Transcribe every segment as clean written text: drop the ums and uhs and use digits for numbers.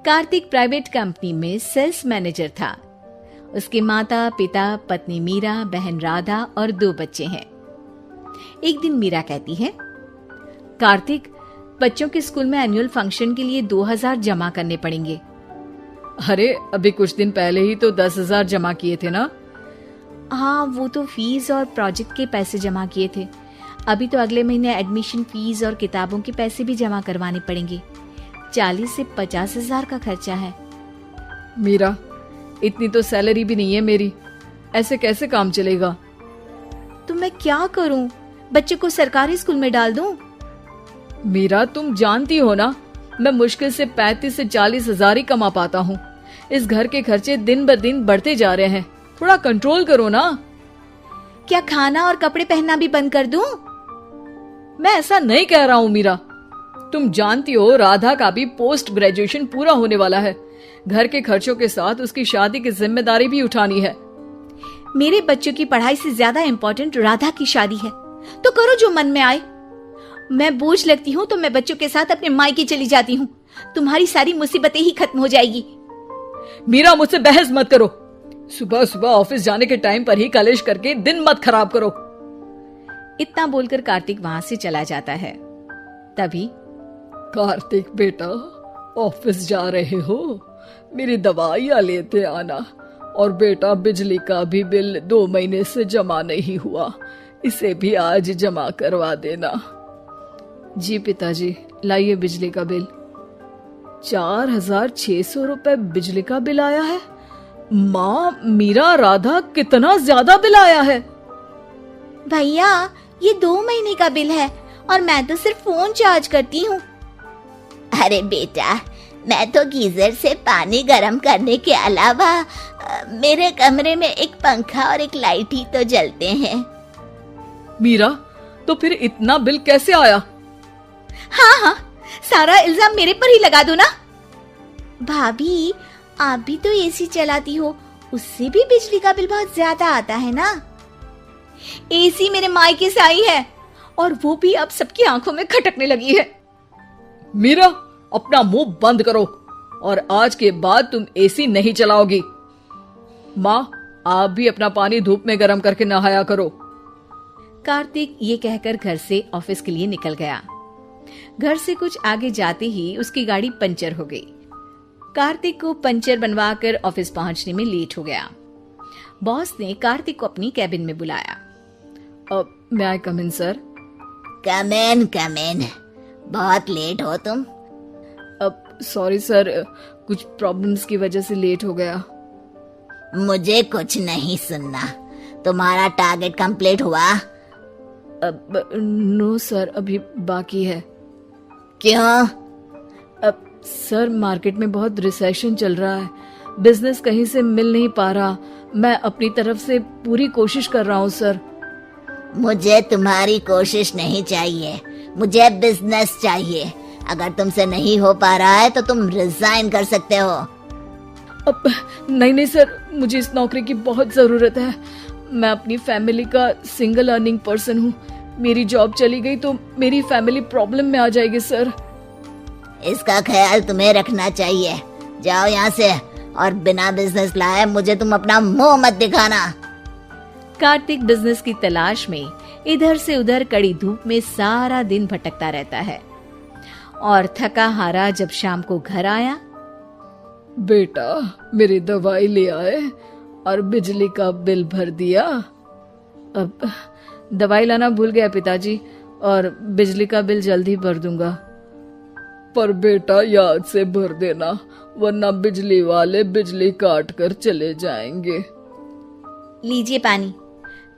Kartik private company में sales manager था। उसके माता पिता, पत्नी मीरा, बहन राधा और 2 बच्चे हैं। एक दिन मीरा कहती है, कार्तिक, बच्चों के स्कूल में एनुअल फंक्शन के लिए 2000 जमा करने पड़ेंगे। अरे अभी कुछ दिन पहले ही तो 10,000 जमा किए थे ना। हाँ, वो तो फीस और प्रोजेक्ट के पैसे जमा किए थे। अभी तो अगले महीने एडमिशन फीस और किताबों के पैसे भी जमा करवाने पड़ेंगे। 40 से 50 हजार का खर्चा है। मीरा, इतनी तो सैलरी भी नहीं है मेरी, ऐसे कैसे काम चलेगा? तो मैं क्या करूं? बच्चे को सरकारी स्कूल में डाल दूं? मीरा, तुम जानती हो ना, मैं मुश्किल से 35 से 40 हजार ही कमा पाता हूँ। इस घर के खर्चे दिन ब दिन बढ़ते जा रहे हैं, थोड़ा कंट्रोल करो ना। क्या खाना और कपड़े पहनना भी बंद कर दूं? मैं ऐसा नहीं कह रहा हूँ मीरा। तुम जानती हो राधा का भी पोस्ट ग्रेजुएशन पूरा होने वाला है। घर के खर्चों के साथ उसकी शादी की जिम्मेदारी भी उठानी है। मेरे बच्चों की पढ़ाई से ज्यादा इम्पोर्टेंट राधा की शादी है, तो करो जो मन में आए। मैं बोझ लगती हूँ तो मैं बच्चों के साथ अपने मायके चली जाती हूँ। तुम्हारी सारी मुसीबतें ही खत्म हो जाएगी। मीरा, मुझसे बहस मत करो। सुबह सुबह ऑफिस जाने के टाइम पर ही कलेश करके दिन मत खराब करो। इतना बोलकर कार्तिक वहां से चला जाता है। तभी, कार्तिक बेटा, ऑफिस जा रहे हो? मेरी दवाइयां लेते आना। और बेटा, बिजली का भी बिल 2 महीने से जमा नहीं हुआ, इसे भी आज जमा करवा देना। जी पिताजी, लाइए बिजली का बिल। 4,600 रुपए बिजली का बिल आया है। माँ, मीरा, राधा, कितना ज्यादा बिल आया है। भैया, ये 2 महीने का बिल है और मैं तो सिर्फ फोन चार्ज करती हूँ। अरे बेटा, मैं तो गीजर से पानी गर्म करने के अलावा मेरे कमरे में एक पंखा और एक लाइट ही तो जलते हैं। मीरा, तो फिर इतना बिल कैसे आया? हाँ, सारा इल्जाम मेरे पर ही लगा दो ना। भाभी, आप भी तो एसी चलाती हो, उससे भी बिजली का बिल बहुत ज्यादा आता है ना। एसी मेरे मायके से आई है और वो भी अब सबकी आंखों में खटकने लगी है। मीरा, अपना मुंह बंद करो और आज के बाद तुम एसी नहीं चलाओगी। माँ, आप भी अपना पानी धूप में गर्म करके नहाया करो। कार्तिक ये कहकर घर से ऑफिस के लिए निकल गया। घर से कुछ आगे जाते ही उसकी गाड़ी पंचर हो गई। कार्तिक को पंचर बनवाकर ऑफिस पहुंचने में लेट हो गया। बॉस ने कार्तिक को अपनी कैबिन में बुलाया। may I come in, sir? Come in. बहुत लेट हो तुम। सॉरी सर, कुछ प्रॉब्लम्स की वजह से लेट हो गया। मुझे कुछ नहीं सुनना। तुम्हारा टारगेट कंप्लीट हुआ? नो सर, अभी बाकी है। क्यों? सर, मार्केट में बहुत रिसेशन चल रहा है, बिजनेस कहीं से मिल नहीं पा रहा। मैं अपनी तरफ से पूरी कोशिश कर रहा हूँ सर। मुझे तुम्हारी कोशिश नहीं चाहिए, मुझे बिजनेस चाहिए। अगर तुमसे नहीं हो पा रहा है तो तुम रिजाइन कर सकते हो। नहीं सर, मुझे इस नौकरी की बहुत जरूरत है। मैं अपनी फैमिली का सिंगल अर्निंग पर्सन हूँ। मेरी जॉब चली गई तो मेरी फैमिली प्रॉब्लम में आ जाएगी सर। इसका ख्याल तुम्हें रखना चाहिए। जाओ यहाँ से, और बिना बिजनेस लाए मुझे तुम अपना मुंह मत दिखाना। कार्तिक बिजनेस की तलाश में इधर से उधर कड़ी धूप में सारा दिन भटकता रहता है और थका हारा जब शाम को घर आया। बेटा, मेरी दवाई ले आए और बिजली का बिल भर दिया। अब दवाई लाना भूल गया पिताजी, और बिजली का बिल जल्दी भर दूंगा। पर बेटा, याद से भर देना, वरना बिजली वाले बिजली काट कर चले जाएंगे। लीजिए पानी।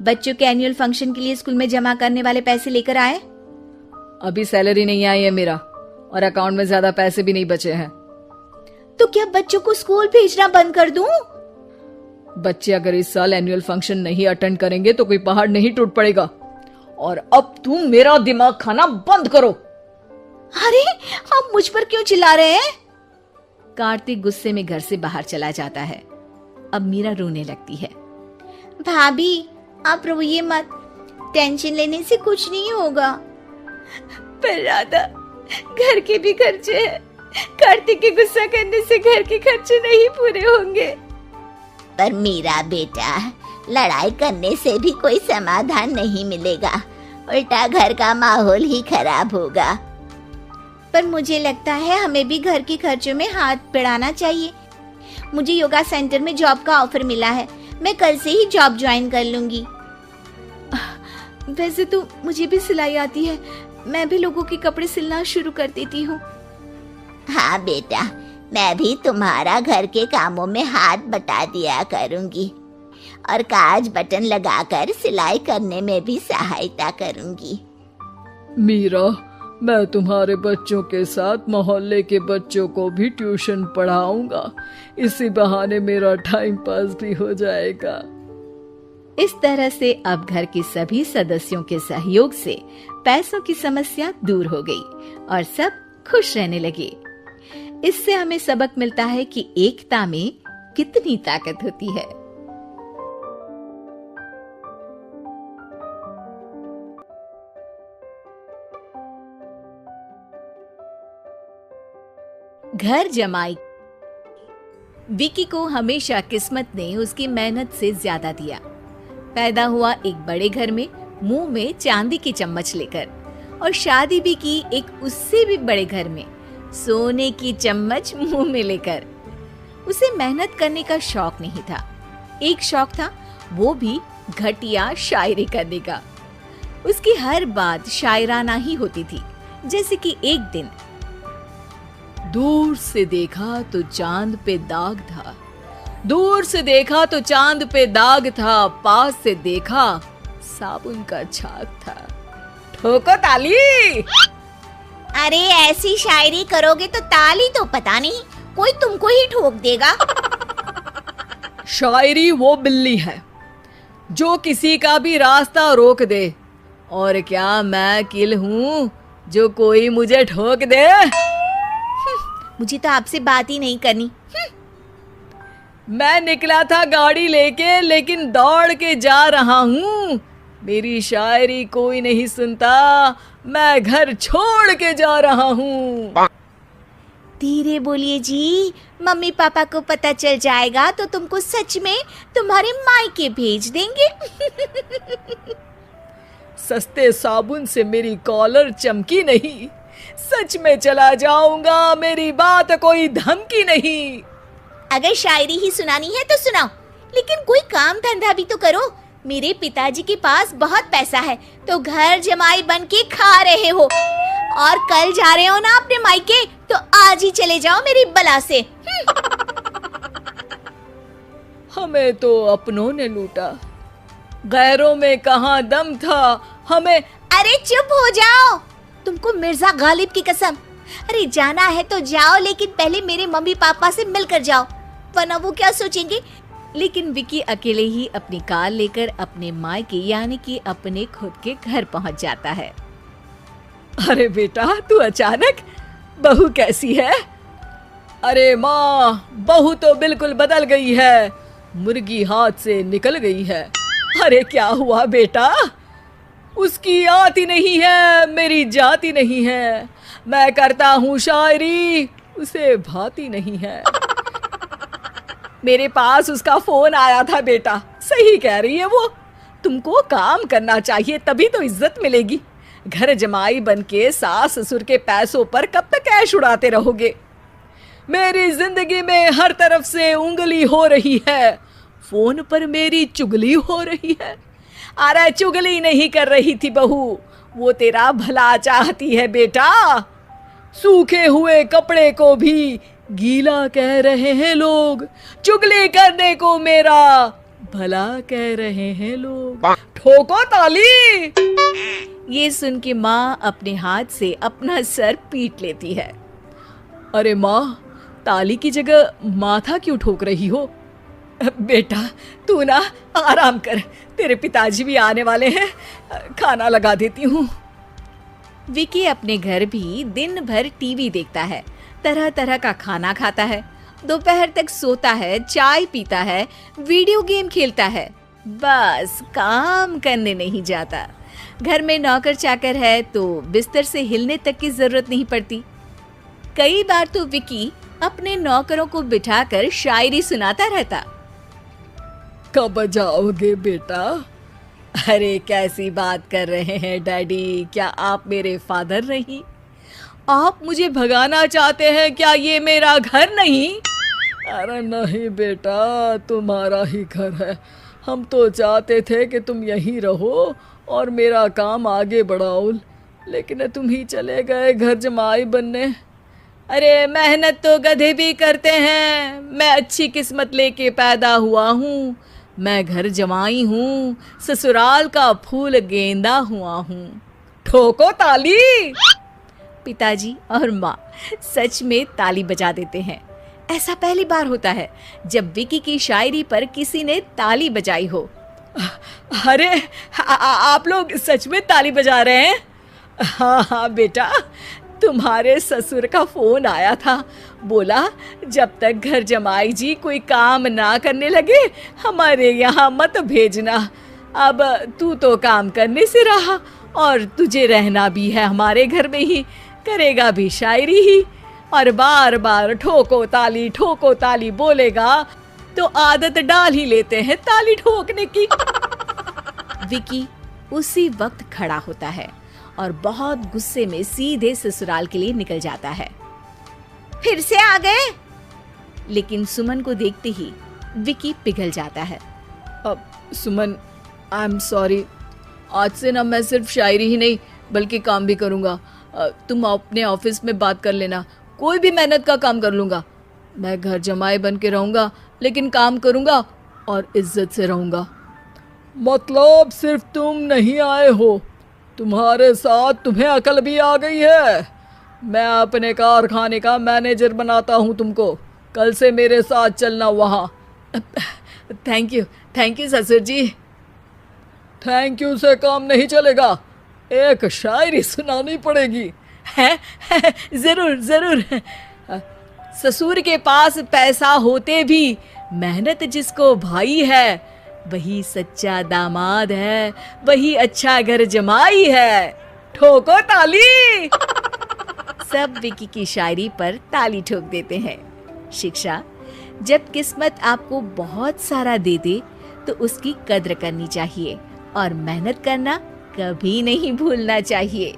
बच्चों के एनुअल फंक्शन के लिए स्कूल में जमा करने वाले पैसे लेकर आए? अभी सैलरी नहीं आई है मेरा, और अकाउंट में ज्यादा पैसे भी नहीं बचे हैं। तो क्या बच्चों को स्कूल भेजना बंद कर दूं? बच्चे अगर इस साल एनुअल फंक्शन नहीं अटेंड करेंगे तो कोई पहाड़ नहीं टूट पड़ेगा। और अब तुम मेरा दिमाग खाना बंद करो। अरे, आप मुझ पर क्यों चिल्ला रहे हैं? कार्तिक गुस्से में घर से बाहर चला जाता है। अब मीरा रोने लगती है। भाभी, आप रोइए मत, टेंशन लेने से कुछ नहीं होगा। पर राधा, घर के भी खर्चे हैं, कार्तिक के गुस्सा करने से घर के खर्चे नहीं पूरे होंगे। पर मीरा बेटा, लड़ाई करने से भी कोई समाधान नहीं मिलेगा, उल्टा घर का माहौल ही खराब होगा। पर मुझे लगता है हमें भी घर के खर्चों में हाथ बढ़ाना चाहिए। मुझे योगा सेंटर में जॉब का ऑफर मिला है, मैं कल से ही जॉब ज्वाइन कर लूंगी। वैसे तो मुझे भी सिलाई आती है, मैं भी लोगों के कपड़े सिलना शुरू कर देती हूँ। हाँ बेटा, मैं भी तुम्हारा घर के कामों में हाथ बटा दिया करूंगी और काज बटन लगाकर सिलाई करने में भी सहायता करूंगी। मीरा, मैं तुम्हारे बच्चों के साथ मोहल्ले के बच्चों को भी ट्यूशन पढ़ाऊंगा। इसी बहाने मेरा टाइम पास भी हो जाएगा। इस तरह से अब घर के सभी सदस्यों के सहयोग से पैसों की समस्या दूर हो गई और सब खुश रहने लगे। इससे हमें सबक मिलता है कि एकता में कितनी ताकत होती है। घर जमाई। विकी को हमेशा किस्मत ने उसकी मेहनत से ज्यादा दिया। पैदा हुआ एक बड़े घर में, मुंह में चांदी की चम्मच लेकर, और शादी भी की एक उससे भी बड़े घर में, सोने की चम्मच मुंह में लेकर। उसे मेहनत करने का शौक नहीं था, एक शौक था, वो भी घटिया शायरी करने का। उसकी हर बात शायराना ही होती थी। जैसे कि एक दिन, दूर से देखा तो चांद पे दाग था, दूर से देखा तो चांद पे दाग था, पास से देखा साबुन का छाग था। ठोको ताली। अरे ऐसी शायरी करोगे तो ताली तो पता नहीं, कोई तुमको ही ठोक देगा। शायरी वो बिल्ली है जो किसी का भी रास्ता रोक दे, और क्या मैं किल हूँ जो कोई मुझे ठोक दे। मुझे तो आपसे बात ही नहीं करनी। मैं निकला था गाड़ी लेके, लेकिन दौड़ के जा रहा हूँ। मेरी शायरी कोई नहीं सुनता, मैं घर छोड़ के जा रहा हूँ। धीरे बोलिए जी, मम्मी पापा को पता चल जाएगा तो तुमको सच में तुम्हारे मायके भेज देंगे। सस्ते साबुन से मेरी कॉलर चमकी नहीं, सच में चला जाऊंगा, मेरी बात कोई धमकी नहीं। अगर शायरी ही सुनानी है तो सुनाओ, लेकिन कोई काम धंधा भी तो करो। मेरे पिताजी के पास बहुत पैसा है, तो घर जमाई बन के खा रहे हो, और कल जा रहे हो ना अपने मायके, तो आज ही चले जाओ मेरी बला से। हमें तो अपनों ने लूटा, गैरों में कहाँ दम था हमें। अरे चुप हो जाओ, तुमको मिर्जा गालिब की कसम। अरे जाना है तो जाओ, लेकिन पहले मेरे मम्मी पापा से मिलकर जाओ, वरना वो क्या सोचेंगे। लेकिन विकी अकेले ही अपनी कार लेकर अपने मायके यानी कि अपने खुद के घर पहुंच जाता है। अरे बेटा, तू अचानक, बहू कैसी है? अरे माँ, बहू तो बिल्कुल बदल गई है, मुर्गी हाथ से निकल गई है। अरे क्या हुआ बेटा? उसकी आती नहीं है, मेरी जाती नहीं है। मैं करता हूँ शायरी, उसे भाती नहीं है। मेरे पास उसका फोन आया था बेटा, सही कह रही है वो। तुमको काम करना चाहिए, तभी तो इज्जत मिलेगी। घर जमाई बनके सास ससुर के पैसों पर कब तक ऐश उड़ाते रहोगे? मेरी जिंदगी में हर तरफ से उंगली हो रही है, फोन पर मेरी चुगली हो रही है। अरे चुगली नहीं कर रही थी बहू, वो तेरा भला चाहती है बेटा। सूखे हुए कपड़े को भी गीला कह रहे हैं लोग, चुगली करने को मेरा भला कह रहे हैं लोग। ठोको ताली। ये सुन के माँ अपने हाथ से अपना सर पीट लेती है। अरे माँ, ताली की जगह माथा क्यों ठोक रही हो? बेटा तू ना आराम कर, तेरे पिताजी भी आने वाले हैं, खाना लगा देती हूँ। विकी अपने घर भी दिन भर टीवी देखता है, तरह तरह का खाना खाता है, दोपहर तक सोता है, चाय पीता है, वीडियो गेम खेलता है, बस काम करने नहीं जाता। घर में नौकर चाकर है तो बिस्तर से हिलने तक की जरूरत नहीं पड़ती। कई बार तो विकी अपने नौकरों को बिठाकर शायरी सुनाता रहता। कब जाओगे बेटा? अरे कैसी बात कर रहे हैं डैडी, क्या आप मेरे फादर नहीं? आप मुझे भगाना चाहते हैं क्या? ये मेरा घर नहीं। अरे नहीं बेटा, तुम्हारा ही घर है। हम तो चाहते थे कि तुम यहीं रहो और मेरा काम आगे बढ़ाओ, लेकिन तुम ही चले गए घर जमाई बनने। अरे मेहनत तो गधे भी करते हैं। मैं अच्छी किस्मत लेके पैदा हुआ हूँ। मैं घर जमाई हूँ, ससुराल का फूल गेंदा हुआ हूँ। ठोको ताली। पिताजी और माँ सच में ताली बजा देते हैं। ऐसा पहली बार होता है जब विकी की शायरी पर किसी ने ताली बजाई हो। अरे आप लोग सच में ताली बजा रहे हैं? हाँ बेटा, तुम्हारे ससुर का फोन आया था। बोला जब तक घर जमाई जी कोई काम ना करने लगे हमारे यहाँ मत भेजना। अब तू तो काम करने से रहा और तुझे रहना भी है हमारे घर में ही, करेगा भी शायरी ही, और बार बार ठोको ताली बोलेगा तो आदत डाल ही लेते हैं ताली ठोकने की। विकी उसी वक्त खड़ा होता है और बहुत गुस्से में सीधे ससुराल के लिए निकल जाता है। फिर से आ गए? लेकिन सुमन को देखते ही विकी पिघल जाता है। अब सुमन, आई एम सॉरी। आज से ना मैं सिर्फ शायरी ही नहीं बल्कि काम भी करूँगा। तुम अपने ऑफिस में बात कर लेना, कोई भी मेहनत का काम कर लूँगा। मैं घर जमाई बन के रहूँगा लेकिन काम करूँगा और इज्जत से रहूँगा। मतलब सिर्फ तुम नहीं आए हो, तुम्हारे साथ तुम्हें अकल भी आ गई है। मैं अपने कारखाने का मैनेजर बनाता हूँ तुमको। कल से मेरे साथ चलना वहाँ। थैंक यू ससुर जी। थैंक यू से काम नहीं चलेगा, एक शायरी सुनानी पड़ेगी। है? जरूर। ससुर के पास पैसा होते भी मेहनत जिसको भाई है वही सच्चा दामाद है, वही अच्छा घर जमाई है। ठोको ताली। सब विकी की शायरी पर ताली ठोक देते हैं। शिक्षा: जब किस्मत आपको बहुत सारा दे दे तो उसकी कद्र करनी चाहिए और मेहनत करना कभी नहीं भूलना चाहिए।